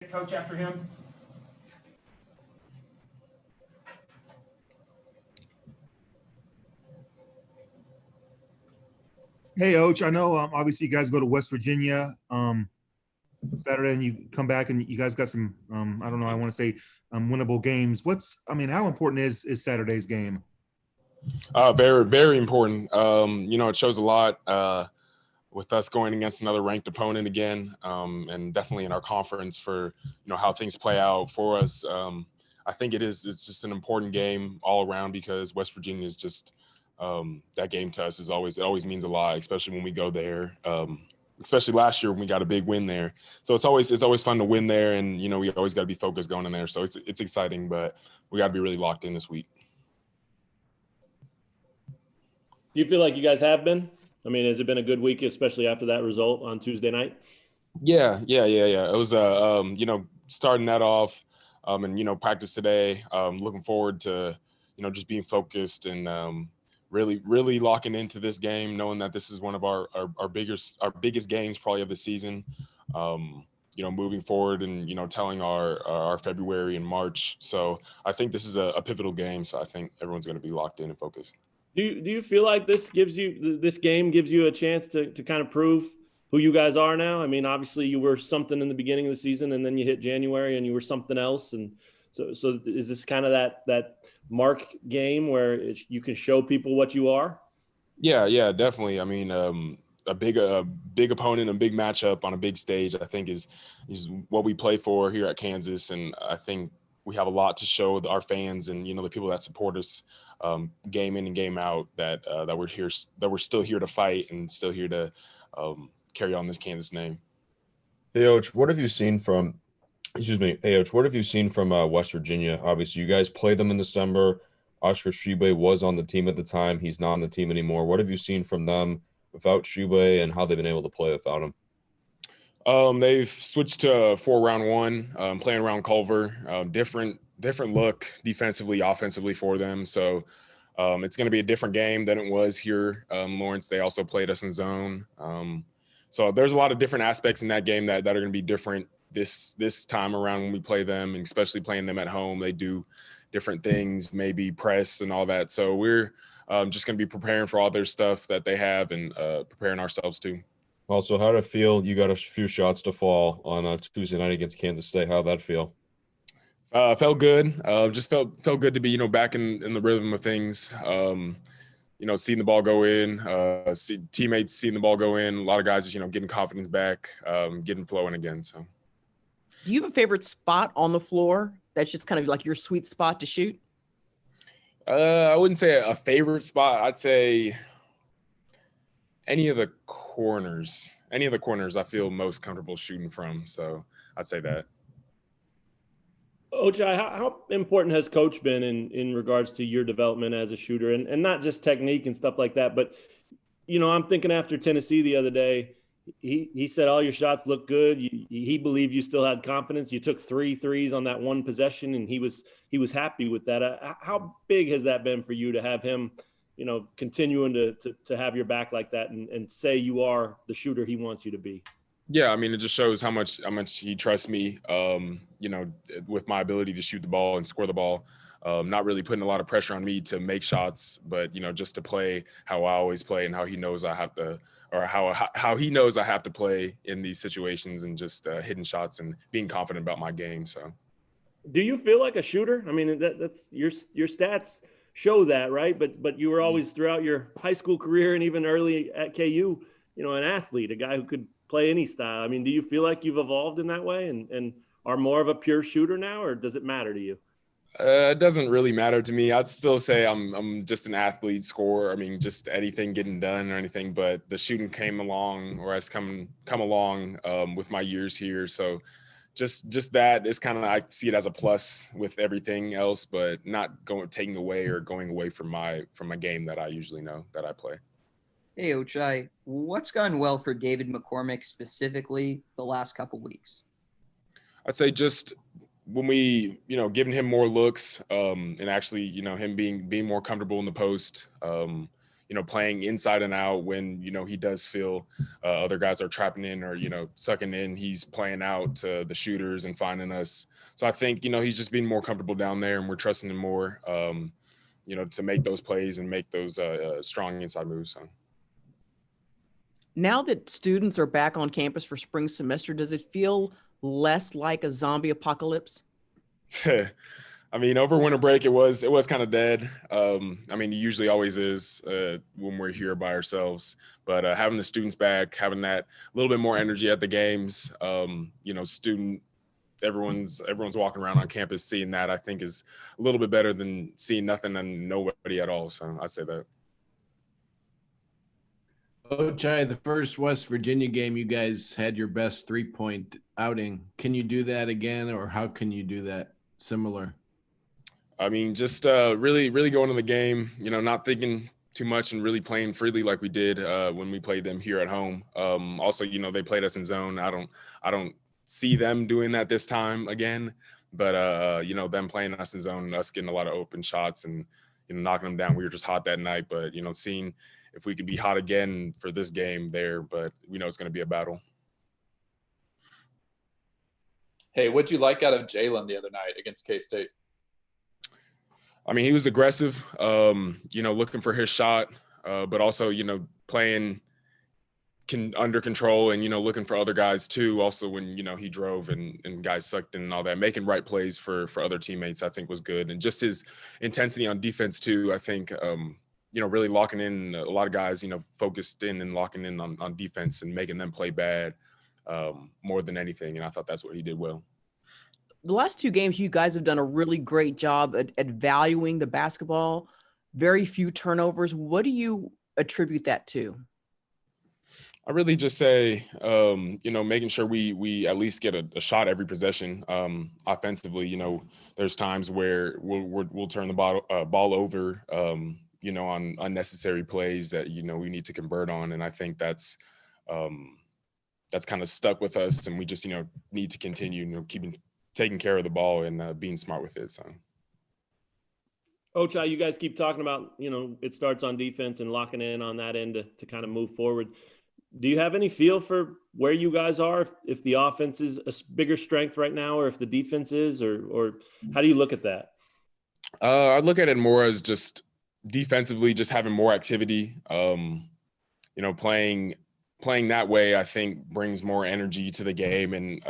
coach after him? Hey, Oach, I know obviously you guys go to West Virginia Saturday and you come back and you guys got some, I don't know, I want to say winnable games. How important is Saturday's game? Very, very important. It shows a lot with us going against another ranked opponent again, and definitely in our conference for, how things play out for us. I think it's just an important game all around because West Virginia is just that game to us it always means a lot, especially when we go there. Especially last year when we got a big win there. So it's always fun to win there, and we always got to be focused going in there. So it's exciting, but we got to be really locked in this week. Do you feel like you guys have been? Has it been a good week, especially after that result on Tuesday night? Yeah. It was starting that off, and practice today. Looking forward to just being focused and really locking into this game, knowing that this is one of our biggest games probably of the season. Moving forward and telling our February and March. So I think this is a pivotal game. So I think everyone's going to be locked in and focused. Do you feel like this game gives you a chance to kind of prove who you guys are now? Obviously you were something in the beginning of the season, and then you hit January and you were something else. And so is this kind of that mark game where you can show people what you are? Yeah, definitely. A big opponent, a big matchup on a big stage, I think is what we play for here at Kansas. And I think we have a lot to show our fans and, the people that support us game in and game out that we're still here to fight and still here to carry on this Kansas name. Hey, Oach, what have you seen from West Virginia? Obviously, you guys played them in December. Oscar Shribe was on the team at the time. He's not on the team anymore. What have you seen from them without Shribe and how they've been able to play without him? They've switched to 4-round-1, playing around Culver. Different look defensively, offensively for them. So it's going to be a different game than it was here. Lawrence, they also played us in zone. So there's a lot of different aspects in that game that are going to be different this time around when we play them, and especially playing them at home. They do different things, maybe press and all that. So we're just going to be preparing for all their stuff that they have and preparing ourselves too. Also, how did it feel? You got a few shots to fall on Tuesday night against Kansas State. How'd that feel? Felt good. Just felt good to be, back in the rhythm of things. Seeing the ball go in, teammates seeing the ball go in. A lot of guys just, getting confidence back, getting flowing again. So, do you have a favorite spot on the floor that's just kind of like your sweet spot to shoot? I wouldn't say a favorite spot. I'd say any of the corners I feel most comfortable shooting from. So I'd say that. Ochai, how important has coach been in regards to your development as a shooter, and not just technique and stuff like that, but, I'm thinking after Tennessee the other day, he said all your shots look good. He believed you still had confidence. You took 3 threes on that one possession, and he was happy with that. How big has that been for you to have him, continuing to have your back like that and say you are the shooter he wants you to be? Yeah, it just shows how much he trusts me, with my ability to shoot the ball and score the ball. Not really putting a lot of pressure on me to make shots, but, just to play how I always play and how he knows I have to, or how he knows I have to play in these situations, and just hitting shots and being confident about my game. So, do you feel like a shooter? That's your stats show that, right? But you were always throughout your high school career and even early at KU, an athlete, a guy who could play any style. Do you feel like you've evolved in that way and are more of a pure shooter now, or does it matter to you? It doesn't really matter to me. I'd still say I'm just an athlete, scorer. just anything getting done or anything, but the shooting came along, or has come along with my years here. So just that is kind of, I see it as a plus with everything else, but not taking away or going away from my game that I usually know that I play. Hey, Ochai, what's gone well for David McCormick specifically the last couple weeks? I'd say just when we, giving him more looks, and actually, him being more comfortable in the post, playing inside and out when, he does feel other guys are trapping in or, sucking in. He's playing out to the shooters and finding us. So I think, he's just being more comfortable down there, and we're trusting him more, to make those plays and make those strong inside moves. So. Now that students are back on campus for spring semester, does it feel less like a zombie apocalypse? I mean, over winter break, it was kind of dead. It usually always is when we're here by ourselves. But having the students back, having that little bit more energy at the games, everyone's walking around on campus, seeing that, I think, is a little bit better than seeing nothing and nobody at all. So I say that. Ochai, the first West Virginia game, you guys had your best 3-point outing. Can you do that again, or how can you do that similar? I mean, just really going to the game, not thinking too much and really playing freely like we did when we played them here at home. Also, they played us in zone. I don't see them doing that this time again, but them playing us in zone, us getting a lot of open shots and knocking them down. We were just hot that night, but seeing if we could be hot again for this game there, but we know it's going to be a battle. Hey, what'd you like out of Jalen the other night against K-State? I mean, he was aggressive, looking for his shot, but also, playing under control and, looking for other guys too. Also when, he drove and guys sucked in and all that, making right plays for other teammates, I think was good. And just his intensity on defense too, I think, really locking in a lot of guys, focused in and locking in on defense and making them play bad more than anything. And I thought that's what he did well. The last 2 games, you guys have done a really great job at valuing the basketball. Very few turnovers. What do you attribute that to? I really just say, making sure we at least get a shot every possession. Offensively, there's times where we'll turn the ball over, on unnecessary plays that, we need to convert on. And I think that's kind of stuck with us. And we just, need to continue, taking care of the ball and being smart with it. So. Ochai, you guys keep talking about, it starts on defense and locking in on that end to kind of move forward. Do you have any feel for where you guys are, if the offense is a bigger strength right now, or if the defense is, or how do you look at that? I look at it more as just defensively, just having more activity, playing that way, I think brings more energy to the game and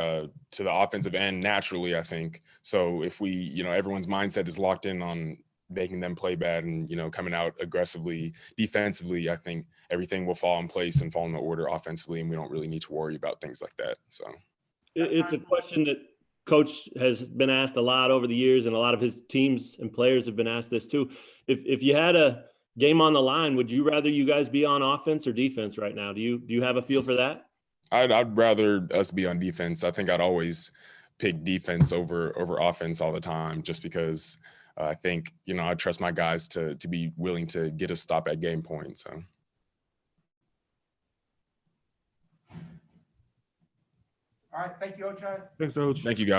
to the offensive end naturally, I think. So if we, everyone's mindset is locked in on making them play bad and, coming out aggressively defensively, I think everything will fall in place and fall in the order offensively, and we don't really need to worry about things like that. So it's a question that Coach has been asked a lot over the years, and a lot of his teams and players have been asked this too. If you had a game on the line, would you rather you guys be on offense or defense right now? Do you have a feel for that? I'd rather us be on defense. I think I'd always pick defense over offense all the time, just because I think, I trust my guys to be willing to get a stop at game point. So. All right. Thank you, Ochai. Thanks, Och. Thank you, guys.